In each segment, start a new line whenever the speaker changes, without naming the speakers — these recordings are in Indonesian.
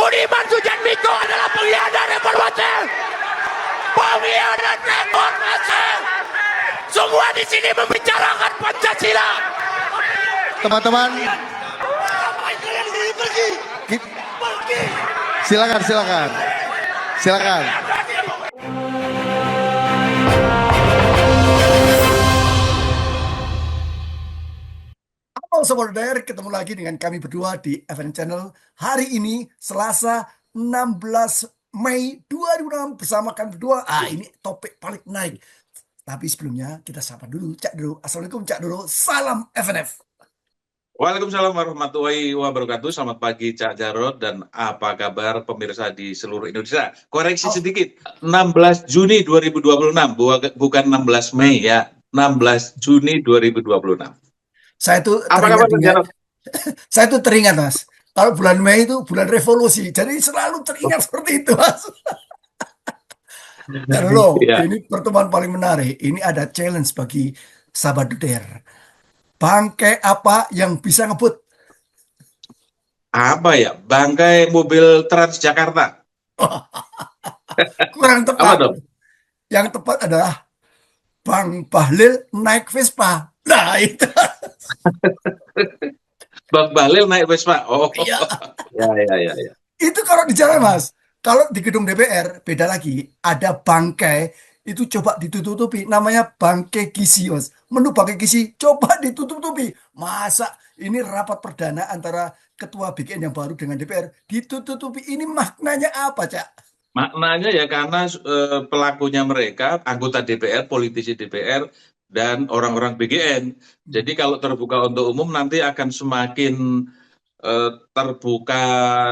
Budiman Sujatmiko adalah pengkhianat reformasi. Pengkhianat reformasi. Semua di sini membicarakan Pancasila.
Teman-teman, silakan.
Halo Sobat Daer, ketemu lagi dengan kami berdua di FN Channel. Hari ini Selasa 16 Mei 2006 bersama kami berdua. Ini topik paling naik. Tapi sebelumnya kita sapa dulu, Cak dulu. Assalamualaikum Cak dulu. Salam FNF.
Waalaikumsalam warahmatullahi wabarakatuh. Selamat pagi Cak Jarod dan apa kabar pemirsa di seluruh Indonesia. Koreksi sedikit, 16 Juni 2026, bukan 16 Mei ya. 16 Juni 2026.
Saya tuh
Apa kabar
teringat, saya tuh teringat Mas. Kalau bulan Mei itu bulan revolusi, jadi selalu teringat seperti itu Mas. Dan loh,
Ya.
ini pertemuan paling menarik. Ini ada challenge bagi sahabat Daer. Bangkai apa yang bisa ngebut?
Apa ya? Bangkai mobil Transjakarta.
Kurang
Apa
tepat.
dong?
Yang tepat adalah Bang Bahlil naik Vespa. Nah itu.
Bang Bahlil naik Vespa. Oh,
Iya.
ya.
Itu kalau di jalan Mas. Kalau di gedung DPR beda lagi. Ada bangkai itu coba ditutupi. Namanya bangkai kisi Mas. Menu bangkai kisi coba ditutupi. Masa ini rapat perdana antara ketua BKN yang baru dengan DPR ditutupi. Ini maknanya apa Cak?
Maknanya ya karena pelakunya mereka, anggota DPR, politisi DPR, dan orang-orang BGN. Jadi kalau terbuka untuk umum nanti akan semakin terbuka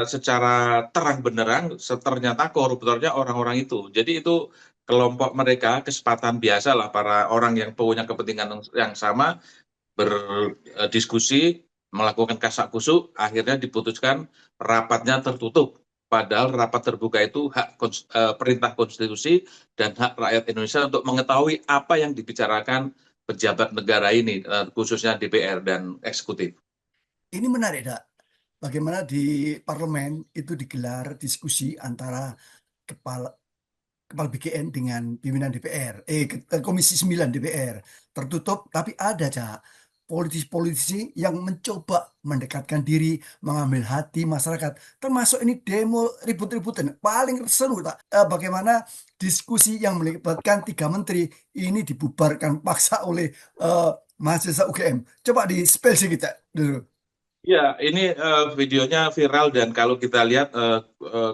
secara terang benderang, ternyata koruptornya orang-orang itu. Jadi itu kelompok mereka, kesempatan biasa lah para orang yang punya kepentingan yang sama, berdiskusi, melakukan kasak kusuk, akhirnya diputuskan rapatnya tertutup. Padahal rapat terbuka itu hak perintah konstitusi dan hak rakyat Indonesia untuk mengetahui apa yang dibicarakan pejabat negara ini, khususnya DPR dan eksekutif.
Ini menarik, Dak. Bagaimana di parlemen itu digelar diskusi antara kepala BKN dengan pimpinan DPR, Komisi 9 DPR. Tertutup, tapi ada, Cak, politisi-politisi yang mencoba mendekatkan diri, mengambil hati masyarakat. Termasuk ini demo ribut-ributan. Paling seru, tak? Bagaimana diskusi yang melibatkan 3 menteri ini dibubarkan paksa oleh mahasiswa UGM. Coba di-spell sedikit, Cak, dulu.
Ya, ini videonya viral dan kalau kita lihat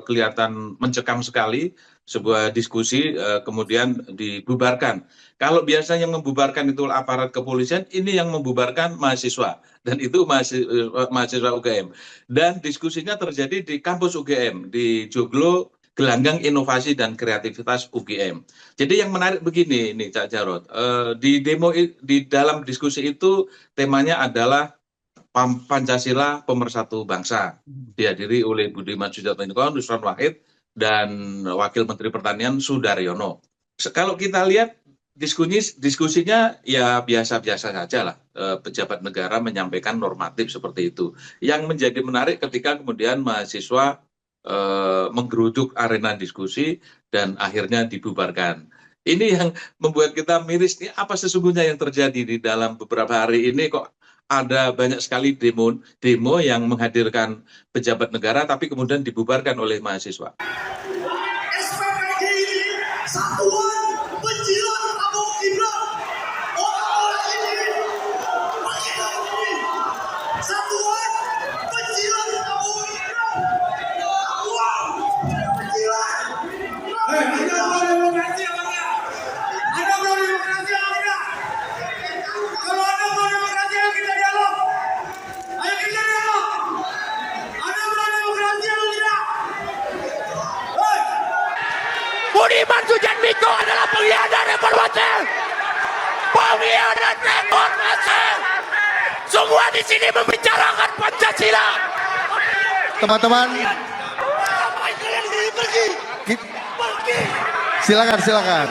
kelihatan mencekam sekali, sebuah diskusi kemudian dibubarkan. Kalau biasanya yang membubarkan itu aparat kepolisian, ini yang membubarkan mahasiswa dan itu mahasiswa UGM. Dan diskusinya terjadi di kampus UGM di Joglo, Gelanggang Inovasi dan Kreativitas UGM. Jadi yang menarik begini, nih Cak Jarod, di dalam diskusi itu temanya adalah Pancasila Pemersatu Bangsa, dihadiri oleh Budiman Sujatmiko, Nusron Wahid, dan Wakil Menteri Pertanian Sudaryono. Kalau kita lihat diskusinya ya biasa-biasa saja lah, pejabat negara menyampaikan normatif seperti itu. Yang menjadi menarik ketika kemudian mahasiswa menggeruduk arena diskusi dan akhirnya dibubarkan. Ini yang membuat kita miris, nih apa sesungguhnya yang terjadi di dalam beberapa hari ini, kok ada banyak sekali demo yang menghadirkan pejabat negara tapi kemudian dibubarkan oleh mahasiswa.
SPPG Satuan Penjilat Prabowo Gibran. Orang-orang ini berkibar ini. Satuan Penjilat Prabowo Gibran. Satuan Penjilat. Anda mau demokrasi apa enggak? Anda mau demokrasi apa enggak? Kalau Anda mau demokrasi, ayo kita dialog. Ayo kita dialog. Anda mau demokrasi apa tidak? Hei!
Budiman Sujatmiko adalah pengkhianat reformasi. Pengkhianat reformasi. Semua di sini membicarakan Pancasila.
Teman-teman, silakan.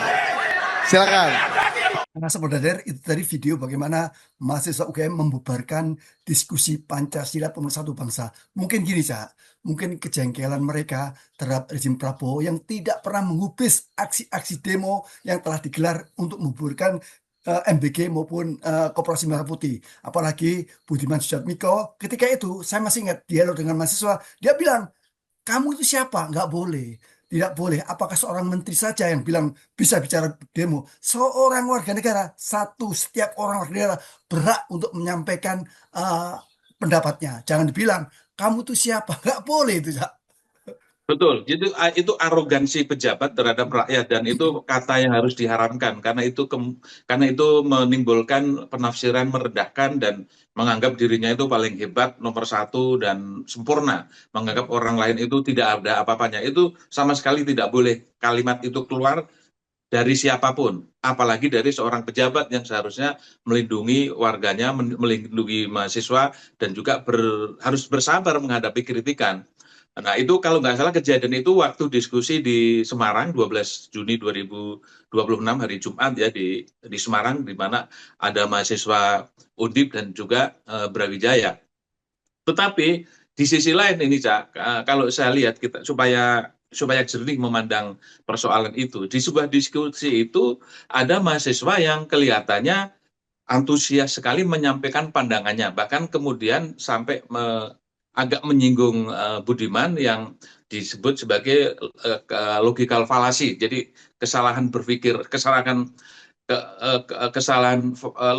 Karena sebenarnya itu tadi video bagaimana mahasiswa UGM membubarkan diskusi Pancasila pemersatu bangsa. Mungkin gini, Cak. Mungkin kejengkelan mereka terhadap rezim Prabowo yang tidak pernah menggubris aksi-aksi demo yang telah digelar untuk membubarkan MBG maupun Koperasi Merah Putih. Apalagi Budiman Sujatmiko, ketika itu saya masih ingat dialog dengan mahasiswa, dia bilang, kamu itu siapa? Nggak boleh. Tidak boleh. Apakah seorang menteri saja yang bilang bisa bicara demo? Seorang warga negara, setiap orang warga negara berhak untuk menyampaikan pendapatnya. Jangan dibilang, kamu itu siapa? Nggak boleh itu, Cak.
Betul, itu arogansi pejabat terhadap rakyat dan itu kata yang harus diharamkan karena itu menimbulkan penafsiran merendahkan dan menganggap dirinya itu paling hebat, nomor satu dan sempurna, menganggap orang lain itu tidak ada apa-apanya. Itu sama sekali tidak boleh kalimat itu keluar dari siapapun, apalagi dari seorang pejabat yang seharusnya melindungi warganya, melindungi mahasiswa dan juga harus bersabar menghadapi kritikan. Nah, itu kalau nggak salah kejadian itu waktu diskusi di Semarang 12 Juni 2026 hari Jumat ya di Semarang di mana ada mahasiswa Undip dan juga Brawijaya. Tetapi di sisi lain ini Cak, kalau saya lihat kita supaya jernih memandang persoalan itu, di sebuah diskusi itu ada mahasiswa yang kelihatannya antusias sekali menyampaikan pandangannya, bahkan kemudian sampai agak menyinggung Budiman yang disebut sebagai logical fallacy, jadi kesalahan berpikir, kesalahan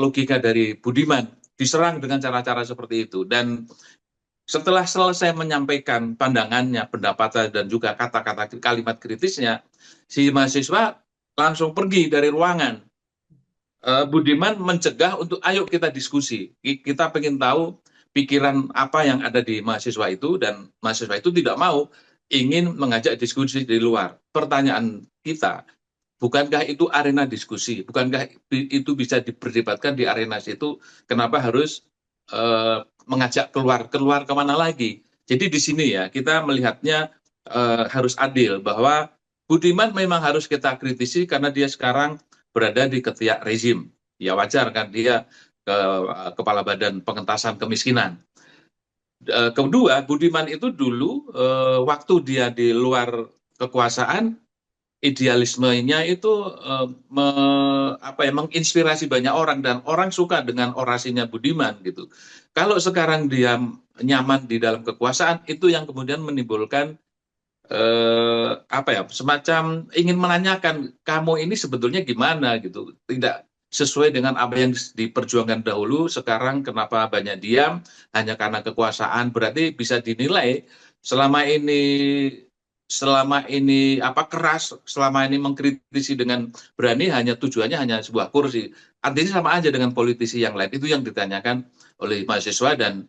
logika dari Budiman diserang dengan cara-cara seperti itu. Dan setelah selesai menyampaikan pandangannya, pendapatnya dan juga kata-kata kalimat kritisnya, si mahasiswa langsung pergi dari ruangan. Budiman mencegah untuk ayo kita diskusi, kita pengen tahu pikiran apa yang ada di mahasiswa itu, dan mahasiswa itu tidak mau, ingin mengajak diskusi di luar. Pertanyaan kita, bukankah itu arena diskusi? Bukankah itu bisa diperdebatkan di arena situ? Kenapa harus mengajak keluar kemana lagi? Jadi di sini ya kita melihatnya harus adil bahwa Budiman memang harus kita kritisi karena dia sekarang berada di ketiak rezim. Ya wajar kan dia Kepala Badan Pengentasan Kemiskinan. Kedua, Budiman itu dulu waktu dia di luar kekuasaan, idealismenya itu menginspirasi banyak orang dan orang suka dengan orasinya Budiman gitu. Kalau sekarang dia nyaman di dalam kekuasaan, itu yang kemudian menimbulkan semacam ingin menanyakan kamu ini sebetulnya gimana gitu, tidak sesuai dengan apa yang diperjuangkan dahulu, sekarang kenapa banyak diam hanya karena kekuasaan. Berarti bisa dinilai selama ini keras, selama ini mengkritisi dengan berani hanya tujuannya hanya sebuah kursi. Artinya sama aja dengan politisi yang lain. Itu yang ditanyakan oleh mahasiswa dan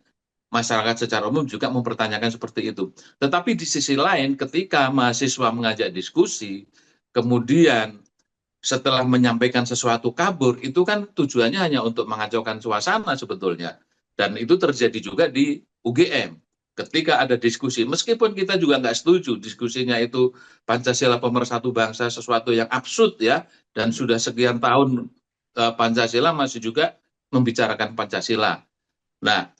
masyarakat secara umum juga mempertanyakan seperti itu. Tetapi di sisi lain ketika mahasiswa mengajak diskusi, kemudian setelah menyampaikan sesuatu kabur, itu kan tujuannya hanya untuk mengacaukan suasana sebetulnya. Dan itu terjadi juga di UGM. Ketika ada diskusi, meskipun kita juga nggak setuju diskusinya itu Pancasila pemersatu bangsa, sesuatu yang absurd ya, dan sudah sekian tahun Pancasila masih juga membicarakan Pancasila. Nah,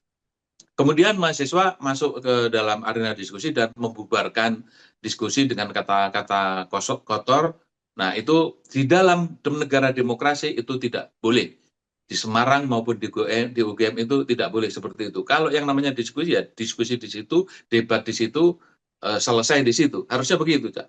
kemudian mahasiswa masuk ke dalam arena diskusi dan membubarkan diskusi dengan kata-kata kotor. Nah, itu di dalam negara demokrasi itu tidak boleh. Di Semarang maupun di UGM itu tidak boleh seperti itu. Kalau yang namanya diskusi, ya diskusi di situ, debat di situ, selesai di situ. Harusnya begitu, Cak.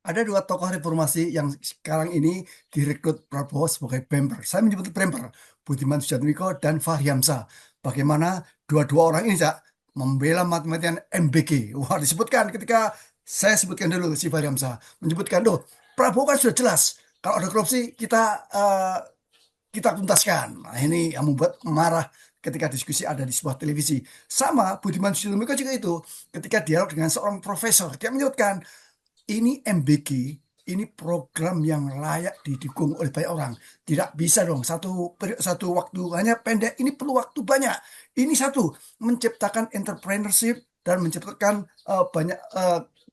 Ada dua tokoh reformasi yang sekarang ini direkrut Prabowo sebagai bemper. Saya menyebut bemper, Budiman Sujatmiko dan Fahri Hamzah. Bagaimana dua-dua orang ini, Cak, membela mati-matian MBG. Wah, disebutkan ketika saya sebutkan dulu si Fahri Hamzah, menyebutkan, Prabowo kan sudah jelas, kalau ada korupsi kita tuntaskan. Nah, ini yang membuat marah ketika diskusi ada di sebuah televisi. Sama Budiman Sujatmiko juga itu, ketika dialog dengan seorang profesor, dia menyebutkan, ini MBG, ini program yang layak didukung oleh banyak orang. Tidak bisa dong, satu waktu hanya pendek, ini perlu waktu banyak. Ini satu, menciptakan entrepreneurship dan menciptakan banyak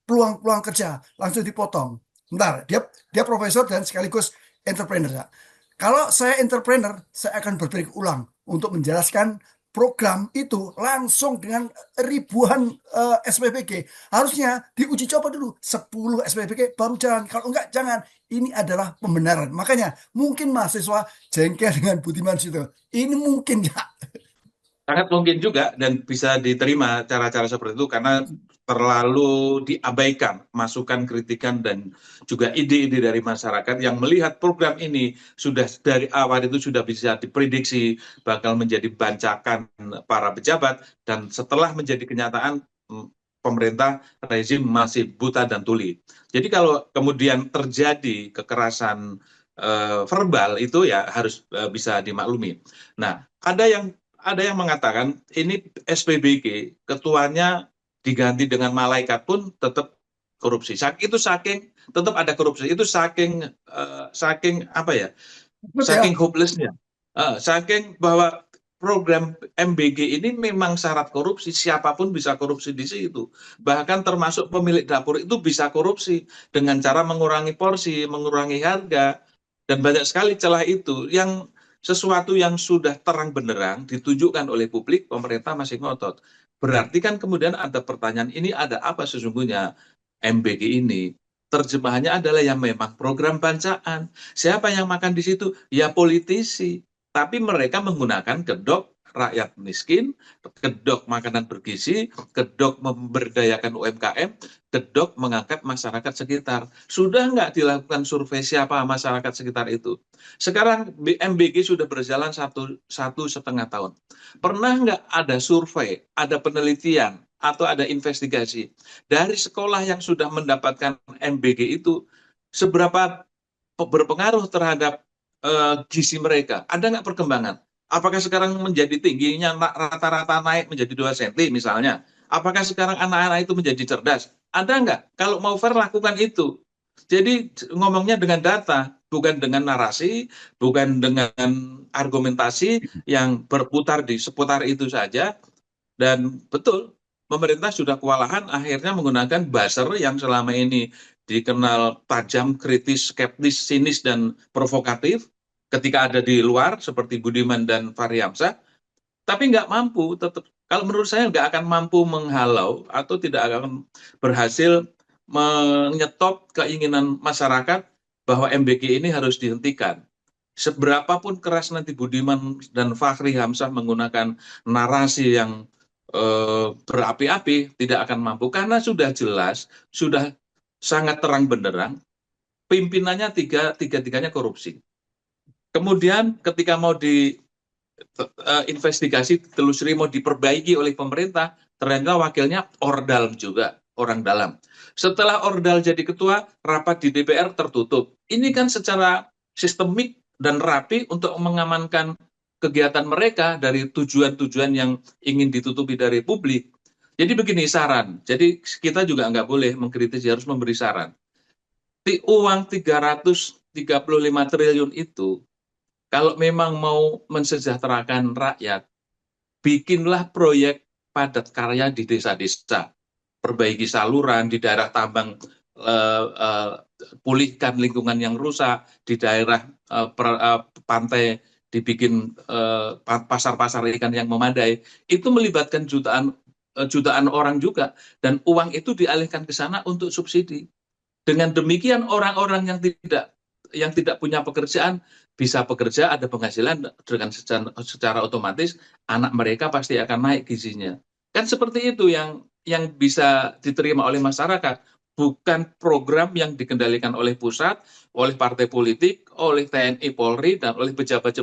peluang-peluang kerja, langsung dipotong. Bentar, dia profesor dan sekaligus entrepreneur. Ya. Kalau saya entrepreneur, saya akan berpikir ulang untuk menjelaskan program itu langsung dengan ribuan SPPG. Harusnya diuji coba dulu 10 SPPG baru jalan. Kalau enggak jangan. Ini adalah pembenaran. Makanya mungkin mahasiswa jengkel dengan Budiman situ. Ini mungkin ya.
Sangat mungkin juga dan bisa diterima cara-cara seperti itu karena terlalu diabaikan masukan, kritikan, dan juga ide-ide dari masyarakat yang melihat program ini sudah dari awal itu sudah bisa diprediksi bakal menjadi bancakan para pejabat, dan setelah menjadi kenyataan pemerintah rezim masih buta dan tuli. Jadi kalau kemudian terjadi kekerasan verbal itu ya harus bisa dimaklumi. Nah, ada yang mengatakan ini SPBG ketuanya diganti dengan malaikat pun tetap korupsi. Itu saking tetap ada korupsi. Itu saking apa ya? Saking hopelessnya. Saking bahwa program MBG ini memang syarat korupsi, siapapun bisa korupsi di situ. Bahkan termasuk pemilik dapur itu bisa korupsi dengan cara mengurangi porsi, mengurangi harga, dan banyak sekali celah itu yang sesuatu yang sudah terang benderang ditunjukkan oleh publik, pemerintah masih ngotot. Berarti kan kemudian ada pertanyaan, ini ada apa sesungguhnya MBG ini? Terjemahannya adalah yang memang program bancaan. Siapa yang makan di situ? Ya politisi. Tapi mereka menggunakan kedok rakyat miskin, kedok makanan bergizi, kedok memberdayakan UMKM, kedok mengangkat masyarakat sekitar. Sudah nggak dilakukan survei siapa masyarakat sekitar itu? Sekarang MBG sudah berjalan satu setengah tahun. Pernah nggak ada survei, ada penelitian, atau ada investigasi dari sekolah yang sudah mendapatkan MBG itu seberapa berpengaruh terhadap gizi mereka? Ada nggak perkembangan? Apakah sekarang menjadi tingginya rata-rata naik menjadi 2 cm misalnya? Apakah sekarang anak-anak itu menjadi cerdas? Ada nggak? Kalau mau fair lakukan itu. Jadi ngomongnya dengan data, bukan dengan narasi, bukan dengan argumentasi yang berputar di seputar itu saja. Dan betul, pemerintah sudah kewalahan akhirnya menggunakan buzzer yang selama ini dikenal tajam, kritis, skeptis, sinis, dan provokatif ketika ada di luar seperti Budiman dan Fahri Hamzah, tapi nggak mampu, tetap kalau menurut saya nggak akan mampu menghalau atau tidak akan berhasil menyetop keinginan masyarakat bahwa MBG ini harus dihentikan. Seberapapun keras nanti Budiman dan Fahri Hamzah menggunakan narasi yang berapi-api, tidak akan mampu karena sudah jelas, sudah sangat terang benderang, pimpinannya tiga-tiganya korupsi. Kemudian ketika mau investigasi, telusuri, mau diperbaiki oleh pemerintah, ternyata wakilnya ordal juga, orang dalam. Setelah ordal jadi ketua, rapat di DPR tertutup. Ini kan secara sistemik dan rapi untuk mengamankan kegiatan mereka dari tujuan-tujuan yang ingin ditutupi dari publik. Jadi begini saran, jadi kita juga nggak boleh mengkritisi, harus memberi saran. Uang 335 triliun itu, kalau memang mau mensejahterakan rakyat, bikinlah proyek padat karya di desa-desa. Perbaiki saluran di daerah tambang, pulihkan lingkungan yang rusak, di daerah pantai dibikin pasar-pasar ikan yang memadai. Itu melibatkan jutaan orang juga, dan uang itu dialihkan ke sana untuk subsidi. Dengan demikian orang-orang yang tidak punya pekerjaan bisa bekerja, ada penghasilan, dengan secara otomatis anak mereka pasti akan naik gizinya. Kan seperti itu yang bisa diterima oleh masyarakat, bukan program yang dikendalikan oleh pusat, oleh partai politik, oleh TNI, Polri, dan oleh pejabat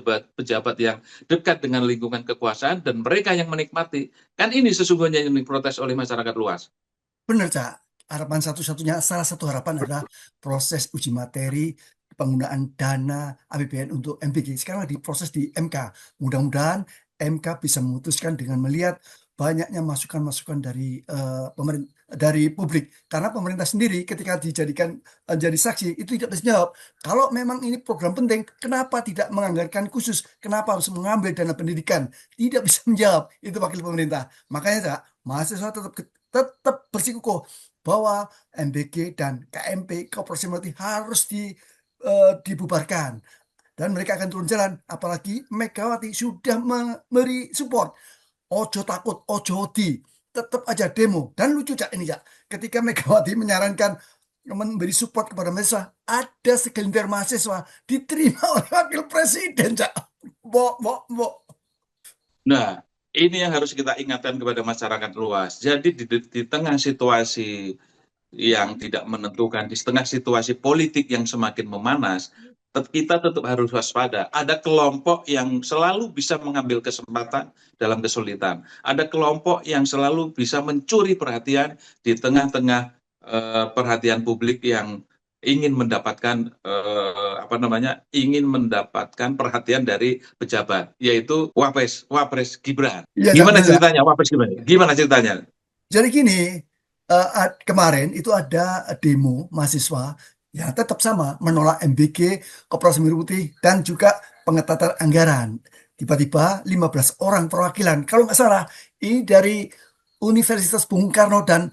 yang dekat dengan lingkungan kekuasaan, dan mereka yang menikmati. Kan ini sesungguhnya yang diprotes oleh masyarakat luas.
Benar, Cak. Harapan satu-satunya, salah satu harapan adalah proses uji materi penggunaan dana APBN untuk MBG. Sekarang diproses di MK. Mudah-mudahan MK bisa memutuskan dengan melihat banyaknya masukan-masukan dari dari publik. Karena pemerintah sendiri ketika dijadikan jadi saksi itu tidak bisa jawab. Kalau memang ini program penting, kenapa tidak menganggarkan khusus? Kenapa harus mengambil dana pendidikan? Tidak bisa menjawab. Itu wakil pemerintah. Makanya, Cak, mahasiswa tetap bersikukuh bahwa MBG dan KMP, Koperasi Multi, harus dibubarkan. dan mereka akan turun jalan. Apalagi Megawati sudah memberi support. Ojo takut, ojo di, tetap aja demo. Dan lucu Cak ini Cak, ketika Megawati menyarankan memberi support kepada mahasiswa, ada segelintir mahasiswa diterima oleh wakil presiden Cak.
Nah, ini yang harus kita ingatkan kepada masyarakat luas. Jadi di tengah situasi yang tidak menentukan, di tengah situasi politik yang semakin memanas, kita tetap harus waspada. Ada kelompok yang selalu bisa mengambil kesempatan dalam kesulitan. Ada kelompok yang selalu bisa mencuri perhatian di tengah-tengah perhatian publik yang ingin mendapatkan ingin mendapatkan perhatian dari pejabat, yaitu Wapres Gibran.
Iya,
Gimana
Cak.
ceritanya Wapres Gibran? Gimana ceritanya?
Jadi gini, kemarin itu ada demo mahasiswa yang tetap sama menolak MBG, Koperasi Merah Putih, dan juga pengetatan anggaran. Tiba-tiba 15 orang perwakilan, kalau nggak salah, ini dari Universitas Bung Karno dan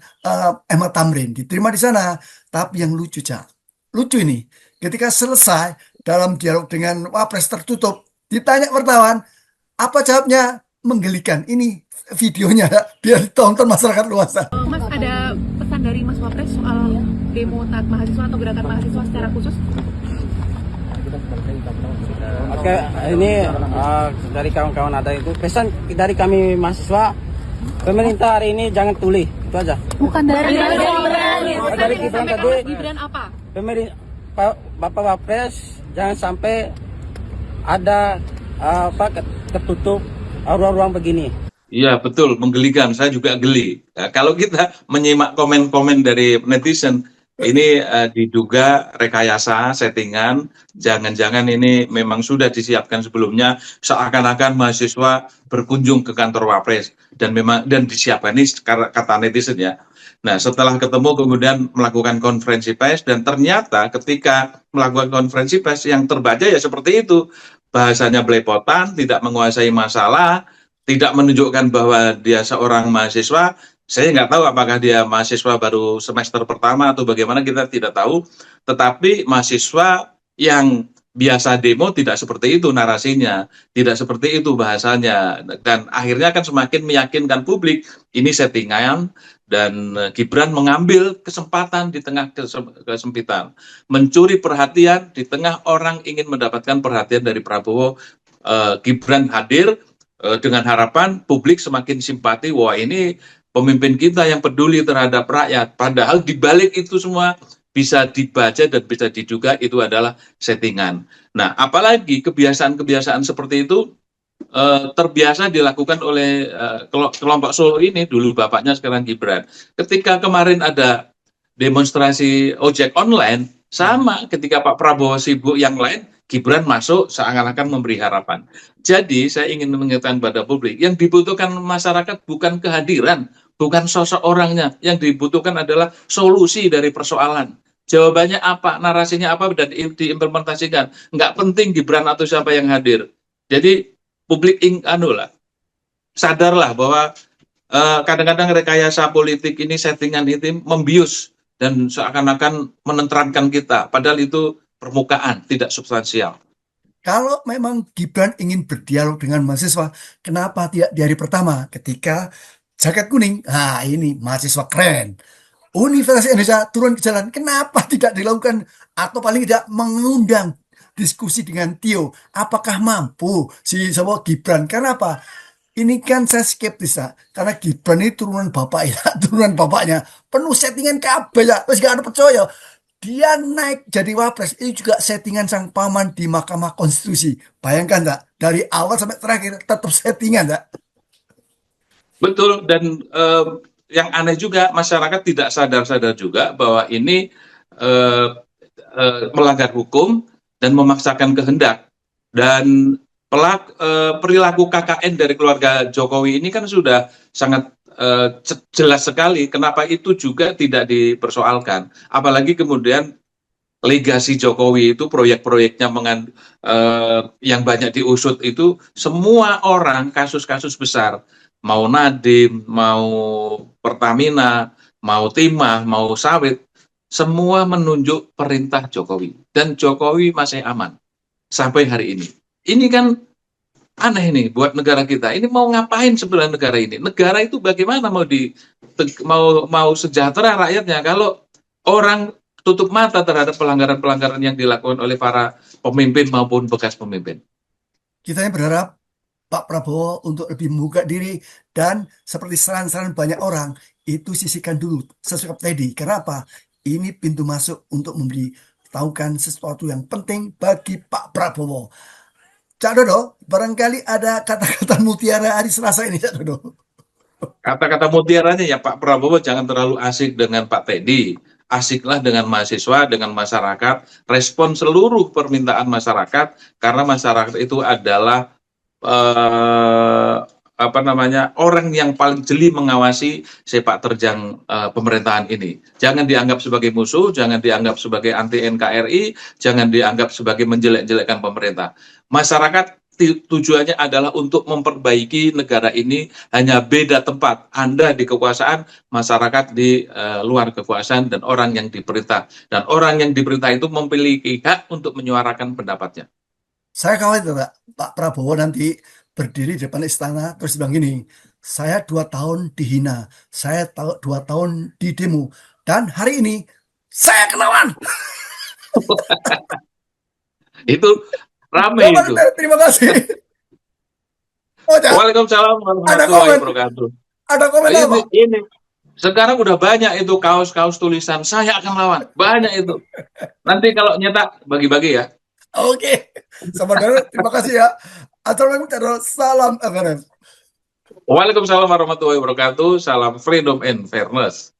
Ahmad Tamrin diterima di sana. Tapi yang lucu, Cak, lucu ini, ketika selesai dalam dialog dengan Wapres tertutup, ditanya wartawan, apa jawabnya? Menggelikan. Ini videonya biar ditonton masyarakat luas.
Mas, ada pesan dari Mas Wapres soal demo taat mahasiswa atau gerakan mahasiswa secara khusus?
Oke, ini dari kawan-kawan ada itu pesan dari kami mahasiswa, pemerintah hari ini jangan tuli, itu aja.
Bukan dari
Dari Gibran tadi,
Gibran apa?
Bapak Wapres jangan sampai ada tertutup ruang-ruang begini.
Iya betul, menggelikan. Saya juga geli. Nah, kalau kita menyimak komen-komen dari netizen, ini diduga rekayasa, settingan. Jangan-jangan ini memang sudah disiapkan sebelumnya, seakan-akan mahasiswa berkunjung ke kantor Wapres dan disiapkan ini kata netizen ya. Nah, setelah ketemu kemudian melakukan konferensi pers, dan ternyata ketika melakukan konferensi pers yang terbaca ya seperti itu. Bahasanya belepotan, tidak menguasai masalah, tidak menunjukkan bahwa dia seorang mahasiswa. Saya nggak tahu apakah dia mahasiswa baru semester pertama atau bagaimana, kita tidak tahu. Tetapi mahasiswa yang biasa demo tidak seperti itu narasinya, tidak seperti itu bahasanya. Dan akhirnya kan semakin meyakinkan publik, ini settingan, dan Gibran mengambil kesempatan di tengah kesempitan. Mencuri perhatian di tengah orang ingin mendapatkan perhatian dari Prabowo. Gibran hadir dengan harapan publik semakin simpati, wah ini pemimpin kita yang peduli terhadap rakyat. Padahal di balik itu semua bisa dibaca dan bisa diduga itu adalah settingan. Nah, apalagi kebiasaan-kebiasaan seperti itu terbiasa dilakukan oleh kelompok Solo ini, dulu bapaknya sekarang Gibran. Ketika kemarin ada demonstrasi ojek online, sama ketika Pak Prabowo sibuk yang lain, Gibran masuk seakan-akan memberi harapan. Jadi saya ingin mengingatkan pada publik, yang dibutuhkan masyarakat bukan kehadiran, bukan sosok orangnya. Yang dibutuhkan adalah solusi dari persoalan. Jawabannya apa, narasinya apa, dan diimplementasikan. Nggak penting Gibran atau siapa yang hadir. Jadi publik sadarlah bahwa kadang-kadang rekayasa politik ini, settingan itu membius dan seakan-akan menenteramkan kita. Padahal itu permukaan, tidak substansial.
Kalau memang Gibran ingin berdialog dengan mahasiswa, kenapa tidak di hari pertama ketika jaket kuning? Nah, ini mahasiswa keren. Universitas Indonesia turun ke jalan, kenapa tidak dilakukan atau paling tidak mengundang diskusi dengan Tio? Apakah mampu si Gibran? Karena apa? Ini kan saya skeptis ya, karena Gibran ini turunan bapak ya, turunan bapaknya penuh settingan kabel ya, terus gak ada percaya. Dia naik jadi Wapres, itu juga settingan sang paman di Mahkamah Konstitusi. Bayangkan tak, dari awal sampai terakhir tetap settingan tak?
Betul, dan yang aneh juga masyarakat tidak sadar-sadar juga bahwa ini melanggar hukum dan memaksakan kehendak. Dan perilaku KKN dari keluarga Jokowi ini kan sudah sangat jelas sekali kenapa itu juga tidak dipersoalkan. Apalagi kemudian legasi Jokowi itu, proyek-proyeknya yang banyak diusut itu, semua orang kasus-kasus besar, mau Nadiem, mau Pertamina, mau Timah, mau sawit, semua menunjuk perintah Jokowi. Dan Jokowi masih aman. sampai hari ini. Ini kan aneh nih buat negara kita. Ini mau ngapain sebenarnya negara ini? Negara itu bagaimana mau sejahtera rakyatnya kalau orang tutup mata terhadap pelanggaran-pelanggaran yang dilakukan oleh para pemimpin maupun bekas pemimpin.
Kita yang berharap Pak Prabowo untuk lebih membuka diri dan seperti saran-saran banyak orang itu sisihkan dulu sesuai tadi. Karena apa? Ini pintu masuk untuk memberitahukan sesuatu yang penting bagi Pak Prabowo. Cak Dodo, barangkali ada kata-kata mutiara hari Selasa ini, Cak Dodo.
Kata-kata mutiaranya ya Pak Prabowo jangan terlalu asik dengan Pak Teddy. Asiklah dengan mahasiswa, dengan masyarakat, respon seluruh permintaan masyarakat karena masyarakat itu adalah orang yang paling jeli mengawasi sepak terjang pemerintahan ini. Jangan dianggap sebagai musuh, jangan dianggap sebagai anti NKRI, jangan dianggap sebagai menjelek-jelekkan pemerintah. Masyarakat tujuannya adalah untuk memperbaiki negara ini, hanya beda tempat. Anda di kekuasaan, masyarakat di luar kekuasaan, dan orang yang diperintah. Dan orang yang diperintah itu memiliki hak untuk menyuarakan pendapatnya.
Saya khawatir Pak Prabowo nanti berdiri di depan istana terus bilang gini, saya 2 tahun dihina, saya 2 tahun di demo, dan hari ini saya kenalan.
Itu rame itu.
Terima kasih. Oh,
Waalaikumsalam warahmatullahi wabarakatuh.
Ada komen apa?
Ini sekarang udah banyak itu kaos-kaos tulisan saya akan lawan, banyak itu. Nanti kalau nyetak bagi-bagi ya.
Oke, saudara, terima kasih ya. Assalamualaikum, salam FRF.
Waalaikumsalam warahmatullahi wabarakatuh. Salam freedom and fairness.